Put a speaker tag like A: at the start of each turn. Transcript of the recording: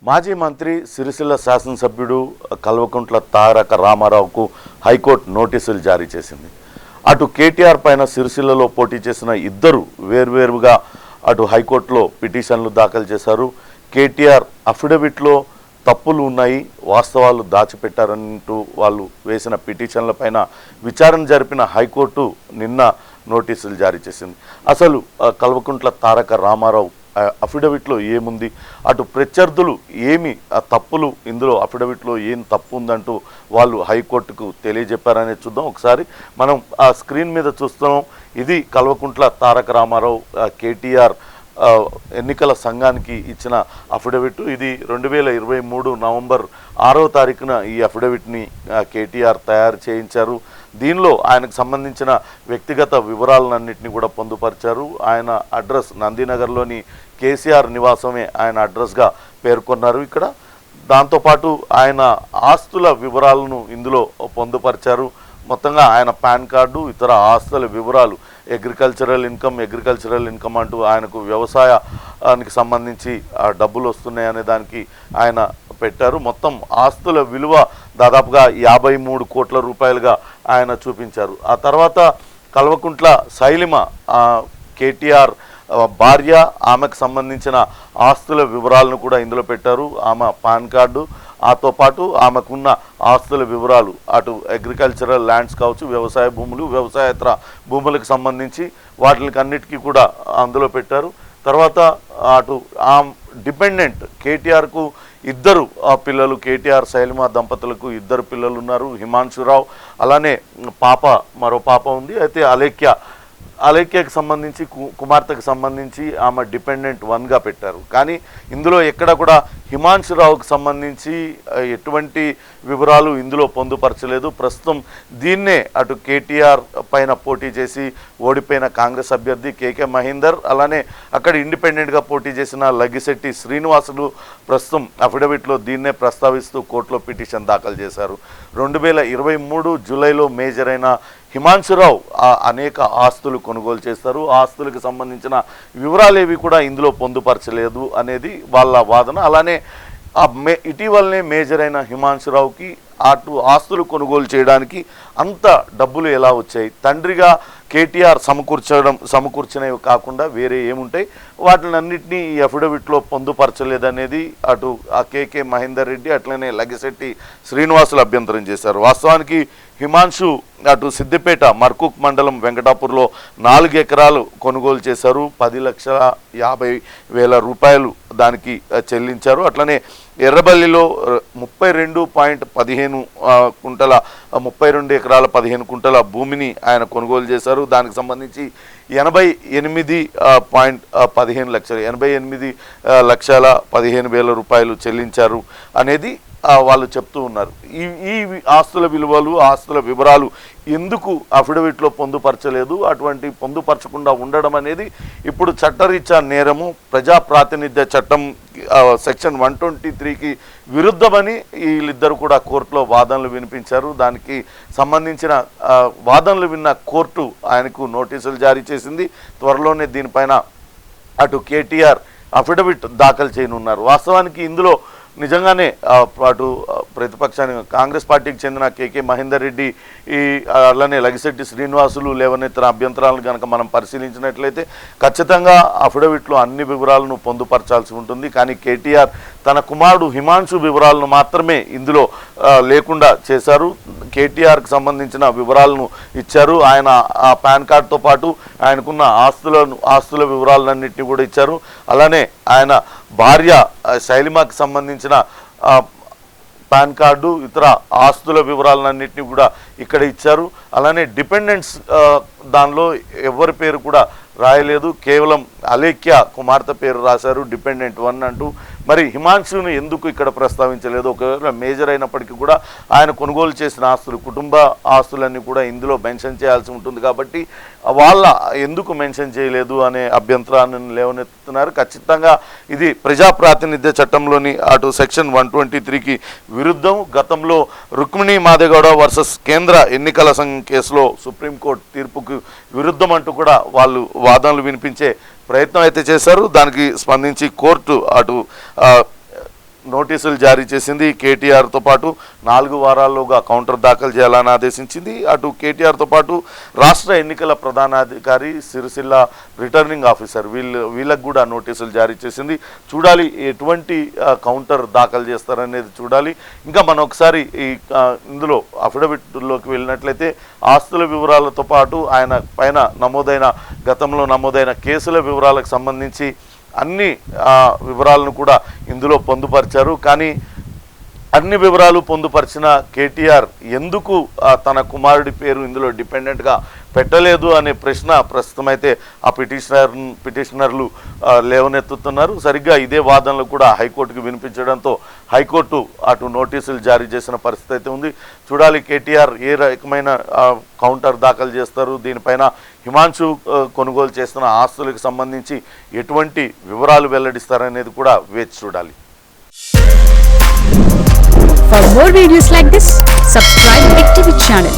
A: మాజీ మంత్రి సిరిసిల్ల శాసనసభ్యుడు కల్వకుంట్ల తారక రామారావుకు హైకోర్టు నోటీసులు జారీ చేసింది. అటు కేటీఆర్ పైన సిరిసిల్లలో పోటీ చేసిన ఇద్దరు వేర్వేరుగా అటు హైకోర్టులో పిటిషన్లు దాఖలు చేశారు. కేటీఆర్ అఫిడవిట్లో తప్పులు ఉన్నాయి, వాస్తవాలు దాచిపెట్టారంటూ వాళ్ళు వేసిన పిటిషన్లపైన విచారణ జరిపిన హైకోర్టు నిన్న నోటీసులు జారీ చేసింది. అసలు కల్వకుంట్ల తారక రామారావు అఫిడవిట్లో ఏముంది, అటు ప్రత్యర్థులు ఏమి తప్పులు ఇందులో అఫిడవిట్లో ఏం తప్పు ఉందంటూ వాళ్ళు హైకోర్టుకు తెలియజెప్పారనే చూద్దాం. ఒకసారి మనం ఆ స్క్రీన్ మీద చూస్తున్నాం. ఇది కల్వకుంట్ల తారక రామారావు కేటీఆర్ ఎన్నికల సంఘానికి ఇచ్చిన అఫిడవిట్. ఇది 2023 నవంబర్ 6వ తారీఖున ఈ అఫిడవిట్ని కేటీఆర్ తయారు చేయించారు. దీనిలో ఆయనకు సంబంధించిన వ్యక్తిగత వివరాలన్నింటినీ కూడా పొందుపరిచారు. ఆయన అడ్రస్ నందినగర్లోని కేసీఆర్ నివాసమే ఆయన అడ్రస్గా పేర్కొన్నారు. ఇక్కడ దాంతోపాటు ఆయన ఆస్తుల వివరాలను ఇందులో పొందుపరిచారు. మొత్తంగా ఆయన పాన్ కార్డు, ఇతర ఆస్తుల వివరాలు, అగ్రికల్చరల్ ఇన్కమ్ అంటూ ఆయనకు వ్యవసాయానికి సంబంధించి డబ్బులు వస్తున్నాయనే దానికి ఆయన పెట్టారు. మొత్తం ఆస్తుల విలువ దాదాపుగా 53 కోట్ల రూపాయలుగా ఆయన చూపించారు. ఆ తర్వాత కల్వకుంట్ల శైలిమ కేటీఆర్ భార్య, ఆమెకు సంబంధించిన ఆస్తుల వివరాలను కూడా ఇందులో పెట్టారు. ఆమె పాన్ కార్డు, ఆతో పాటు ఆమెకున్న ఆస్తుల వివరాలు, అటు అగ్రికల్చరల్ ల్యాండ్స్ కావచ్చు, వ్యవసాయ భూములు, వ్యవసాయేతర భూములకు సంబంధించి వాటికి అన్నిటికీ కూడా అందులో పెట్టారు. తర్వాత అటు ఆ డిపెండెంట్ కేటీఆర్కు ఇద్దరు పిల్లలు, కేటీఆర్ శైలిమ దంపతులకు ఇద్దరు పిల్లలు ఉన్నారు, హిమాంశురావు, అలానే మరో పాప ఉంది. అయితే అలేఖ్యకు సంబంధించి కుమార్తెకు సంబంధించి ఆమె డిపెండెంట్ 1గా పెట్టారు. కానీ ఇందులో ఎక్కడ కూడా హిమాంశురావుకు సంబంధించి ఎటువంటి వివరాలు ఇందులో పొందుపరచలేదు. ప్రస్తుతం దీన్నే అటు కేటీఆర్ పైన పోటీ చేసి ఓడిపోయిన కాంగ్రెస్ అభ్యర్థి కేకే మహేందర్, అలానే అక్కడ ఇండిపెండెంట్గా పోటీ చేసిన లగిశెట్టి శ్రీనివాసులు ప్రస్తుతం అఫిడవిట్లో దీన్నే ప్రస్తావిస్తూ కోర్టులో పిటిషన్ దాఖలు చేశారు. 2023 జూలైలో మేజర్ అయిన హిమాంశురావు అనేక ఆస్తులు కొనుగోలు చేస్తారు. ఆస్తులకు సంబంధించిన వివరాలేవి కూడా ఇందులో పొందుపరచలేదు అనేది వాళ్ళ వాదన. అలానే ఇటీవలనే మేజర్ అయిన హిమాంశురావుకి అటు ఆస్తులు కొనుగోలు చేయడానికి అంత డబ్బులు ఎలా వచ్చాయి, తండ్రిగా కేటీఆర్ సమకూర్చినవి కాకుండా వేరే ఏముంటాయి, వాటినన్నింటినీ ఈ అఫిడవిట్లో పొందుపరచలేదనేది అటు కేకే మహేందర్ రెడ్డి అట్లనే లగిశెట్టి శ్రీనివాసులు అభ్యంతరం చేశారు. వాస్తవానికి హిమాంశు అటు సిద్దిపేట మర్కుక్ మండలం వెంకటాపూర్లో 4 ఎకరాలు కొనుగోలు చేశారు. 10,50,000 రూపాయలు దానికి చెల్లించారు. అట్లనే ఎర్రబల్లిలో 32 ఎకరాల 15 కుంటల భూమిని ఆయన కొనుగోలు చేశారు. దానికి సంబంధించి 88,15,00,000 రూపాయలు చెల్లించారు అనేది వాళ్ళు చెప్తూ ఉన్నారు. ఈ ఆస్తుల విలువలు, ఆస్తుల వివరాలు ఎందుకు అఫిడవిట్లో పొందుపరచలేదు, అటువంటి పొందుపరచకుండా ఉండడం అనేది ఇప్పుడు చట్టరీత్యా నేరము, ప్రజా ప్రాతినిధ్య చట్టం సెక్షన్ 123కి విరుద్ధమని వీళ్ళిద్దరు కూడా కోర్టులో వాదనలు వినిపించారు. దానికి సంబంధించిన వాదనలు విన్న కోర్టు ఆయనకు నోటీసులు జారీ చేసింది. త్వరలోనే దీనిపైన అటు కేటీఆర్ అఫిడవిట్ దాఖలు చేయనున్నారు. వాస్తవానికి ఇందులో నిజంగానే అటు ప్రతిపక్షానికి కాంగ్రెస్ పార్టీకి చెందిన కేకే మహేందర్ రెడ్డి అలానే లగిశెట్టి శ్రీనివాసులు లేవనెత్తిన అభ్యంతరాలను కనుక మనం పరిశీలించినట్లయితే ఖచ్చితంగా అఫిడవిట్లో అన్ని వివరాలను పొందుపరచాల్సి ఉంటుంది. కానీ కేటీఆర్ తన కుమారుడు హిమాంశు వివరాలను మాత్రమే ఇందులో లేకుండా చేశారు. కేటీఆర్కి సంబంధించిన వివరాలను ఇచ్చారు. ఆయన ఆ పాన్ కార్డుతో పాటు ఆయనకున్న ఆస్తుల వివరాలన్నింటినీ కూడా ఇచ్చారు. అలానే ఆయన భార్య శైలిమకు సంబంధించిన పాన్ కార్డు, ఇతర ఆస్తుల వివరాలన్నింటినీ కూడా ఇక్కడ ఇచ్చారు. అలానే డిపెండెంట్స్ దానిలో ఎవరి పేరు కూడా రాయలేదు, కేవలం అలేఖ్య కుమార్తె పేరు రాశారు డిపెండెంట్ 1 అంటూ. మరి హిమాంశుని ఎందుకు ఇక్కడ ప్రస్తావించలేదు? ఒకవేళ మేజర్ అయినప్పటికీ కూడా ఆయన కొనుగోలు చేసిన ఆస్తులు, కుటుంబ ఆస్తులన్నీ కూడా ఇందులో మెన్షన్ చేయాల్సి ఉంటుంది. కాబట్టి వాళ్ళ ఎందుకు మెన్షన్ చేయలేదు అనే అభ్యంతరాన్ని లేవనెత్తుతున్నారు. ఖచ్చితంగా ఇది ప్రజా ప్రాతినిధ్య చట్టంలోని అటు సెక్షన్ 123కి విరుద్ధం. గతంలో రుక్మిణి మాదేగౌడ వర్సెస్ కేంద్ర ఎన్నికల సంఘం కేసులో సుప్రీంకోర్టు తీర్పుకు విరుద్ధం అంటూ కూడా వాళ్ళు వాదనలు వినిపించే ప్రయత్నం అయితే చేశారు. దానికి స్పందించి కోర్టు అటు నోటీసులు జారీ చేసింది. కేటీఆర్తో పాటు 4 వారాల్లోగా కౌంటర్ దాఖలు చేయాలని ఆదేశించింది. అటు కేటీఆర్తో పాటు రాష్ట్ర ఎన్నికల ప్రధానాధికారి, సిరిసిల్ల రిటర్నింగ్ ఆఫీసర్ వీళ్ళకు కూడా నోటీసులు జారీ చేసింది. చూడాలి ఎటువంటి కౌంటర్ దాఖలు చేస్తారనేది చూడాలి. ఇంకా మనం ఒకసారి ఇందులో అఫిడవిట్లోకి వెళ్ళినట్లయితే ఆస్తుల వివరాలతో పాటు ఆయన పైన గతంలో నమోదైన కేసుల వివరాలకు సంబంధించి అన్ని వివరాలను కూడా ఇందులో పొందుపరిచారు. కానీ అన్ని వివరాలు పొందుపరిచిన కేటీఆర్ ఎందుకు తన కుమారుడి పేరు ఇందులో డిపెండెంట్గా పెట్టలేదు అనే ప్రశ్న ప్రస్తుతమైతే ఆ పిటిషనర్లు లేవనెత్తుతున్నారు. సరిగ్గా ఇదే వాదనలు కూడా హైకోర్టుకు వినిపించడంతో హైకోర్టు అటు నోటీసులు జారీ చేసిన పరిస్థితి అయితే ఉంది. చూడాలి కేటీఆర్ ఏ రకమైన కౌంటర్ దాఖలు చేస్తారు, దీనిపైన హిమాంశు కొనుగోలు చేస్తున్న ఆస్తులకు సంబంధించి ఎటువంటి వివరాలు వెల్లడిస్తారనేది కూడా వేచి చూడాలి.
B: For more videos like this, subscribe Big TV channel.